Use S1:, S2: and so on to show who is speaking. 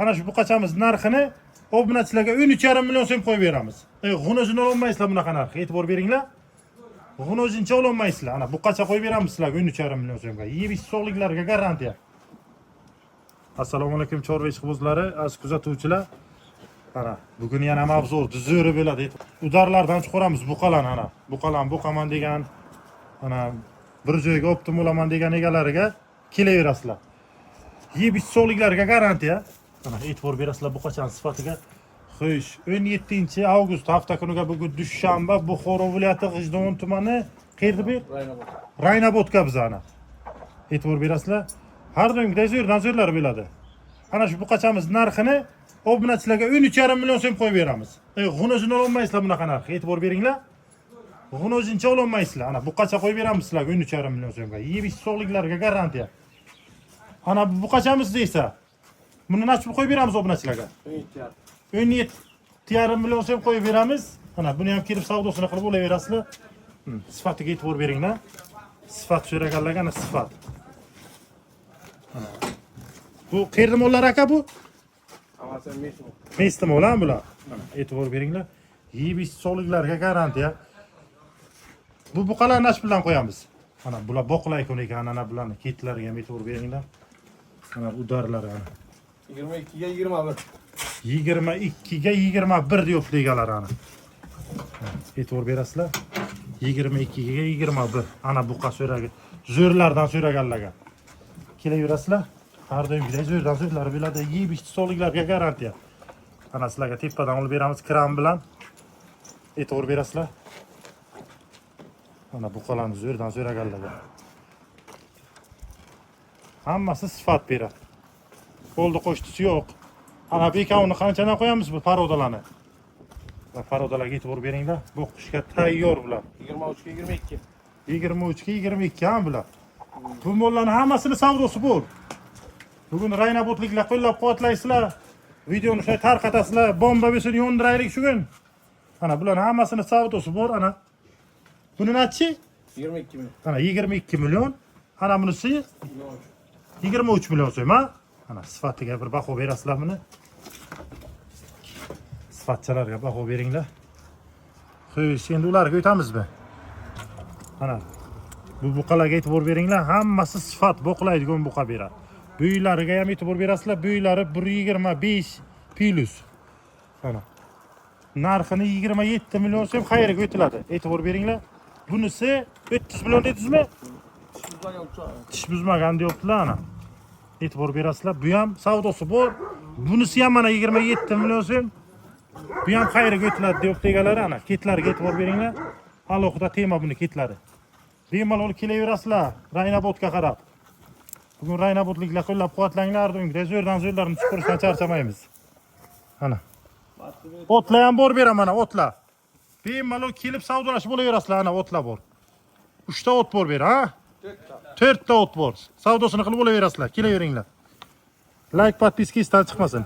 S1: Ana shu buqachamiz narxini obunachilarga 13,5 million so'm qo'yib beramiz. G'unojini ololmaysizlar bunaqa narx. E'tibor beringlar. G'unojincha ololmaysizlar. Ana buqacha qo'yib beramiz sizlarga 13,5 million so'mga. Yeb ichish sog'liklarga garantiya. Assalomu alaykum chorva ishqibozlari, aziz kuzatuvchilar. Ana bugun yana mavzu zo'ri bo'ladi. Udarlardan chiqaramiz buqalarni ana. Buqalarni boqaman degan, ana bir joyga optim olaman degan egalariga kelaverasizlar. Yeb ichish sog'liklarga garantiya. Ana e'tibor berasizlar buqachaning sifatiga. Xo'sh, 17-avgust hafta kuniga bugun dushanba Buxoro viloyati G'ijdon tumani qayerda? Raynobodga bizani. E'tibor berasizlar. Har doimgidek zo'rlar bo'ladi. Ana shu buqachamiz narxini obunachilarga 13,5 million so'm qo'yib beramiz. G'unojini ololmaysizlar bunaqa narx. E'tibor beringlar. G'unojincha ololmaysizlar. Ana buqacha qo'yib beramiz sizlarga 13,5 million so'mga. Yeb ichish sog'liklarga garantiya. Ana buqachamiz deysa, buni nachib qo'yib beramiz obunachilarga. 17,5 million so'm qo'yib beramiz. Ana buni ham kelib savdosini qilib olaverasizlar. Sifatiga e'tibor beringlar. Sifat so'raganlarga ana sifat. Bu qayerda mollar aka bu?
S2: Hammasi
S1: Mesda molar bular. E'tibor beringlar. Yeb ichish sog'liklarga garantiya. Bu buqalarni nash bilan qo'yamiz. Ana bular boqlar ekan, ana bularni ketlariga ham e'tibor beringlar. Ana udarlar ana.
S2: 22 ga 21.
S1: 22 ga 21 deyapti egalar ana. E'tibor berasizlar. 22 ga 21. Ana buqa so'ragan. Zo'rlardan so'raganlarga. Kelaverasizlar. Har doimgidek zo'rlar bo'ladi. Yeb ichish sog'liklarga garantiya. Ana sizlarga tepadan olib beramiz kran bilan. E'tibor berasizlar. Ana buqalarni zo'raganlarga. Hammasi sifat beradi. Qo'lda qo'shtisi yo'q. Ana bekavni qanchadan qo'yamiz bu parodalarni? Va parodalarga e'tibor beringlar. Bu qishga tayyor bular.
S2: 23 ga 22.
S1: 23 ga 22 ham bular. Bu mollarning hammasini savdosi bor. Bugun Raynobodliklar qo'llab-quvvatlaysizlar. Videoni shunday tarqatasizlar. Bomba bo'lsin yondiraylik shu kun. Ana bularning hammasini savdosi bor ana. Buni nechi?
S2: 22 million.
S1: Ana 22 million. Ana bunisi 23 million so'm, ha? Ana sifatiga bir baho berasizlar buni. Sifatchalarga baho beringlar. Xo'sh, endi ularga o'tamizmi? Ana bu buqalarga e'tibor beringlar. Hammasi sifat boqlaydigan buqa beradi. Bo'ylariga ham e'tibor berasizlar. Bo'ylari 1.25 plus. Ana. Narxini 27 million so'm xayriga o'tiladi. E'tibor beringlar. Bunisi 30 million dedingizmi? Tish buzmagan deyaptilar ana. E'tibor berasizlar. Bu ham savdosi bor. Bunisi ham mana 27 million so'm. Bu ham xayriga o'tiladi deyapti egalari ana. Ketlariga e'tibor beringlar. Alohida tema buni ketlari. Bemalol kelaverasizlar Raynobodga qarab. Bugun Raynobodliklar qo'llab-quvvatlanglar, do'ngda zo'rlarni chiqarishdan charchamaymiz. Ana. Otlar ham bor beraman mana otlar. Bemalol kelib savdolashib bo'laverasizlar ana otlar bor. 3 ta ot bor ber, ha? 4 ta ot bor. Savdosini qilib bo'laverasizlar. Kelaveringlar. Like, podpiska istan chiqmasin.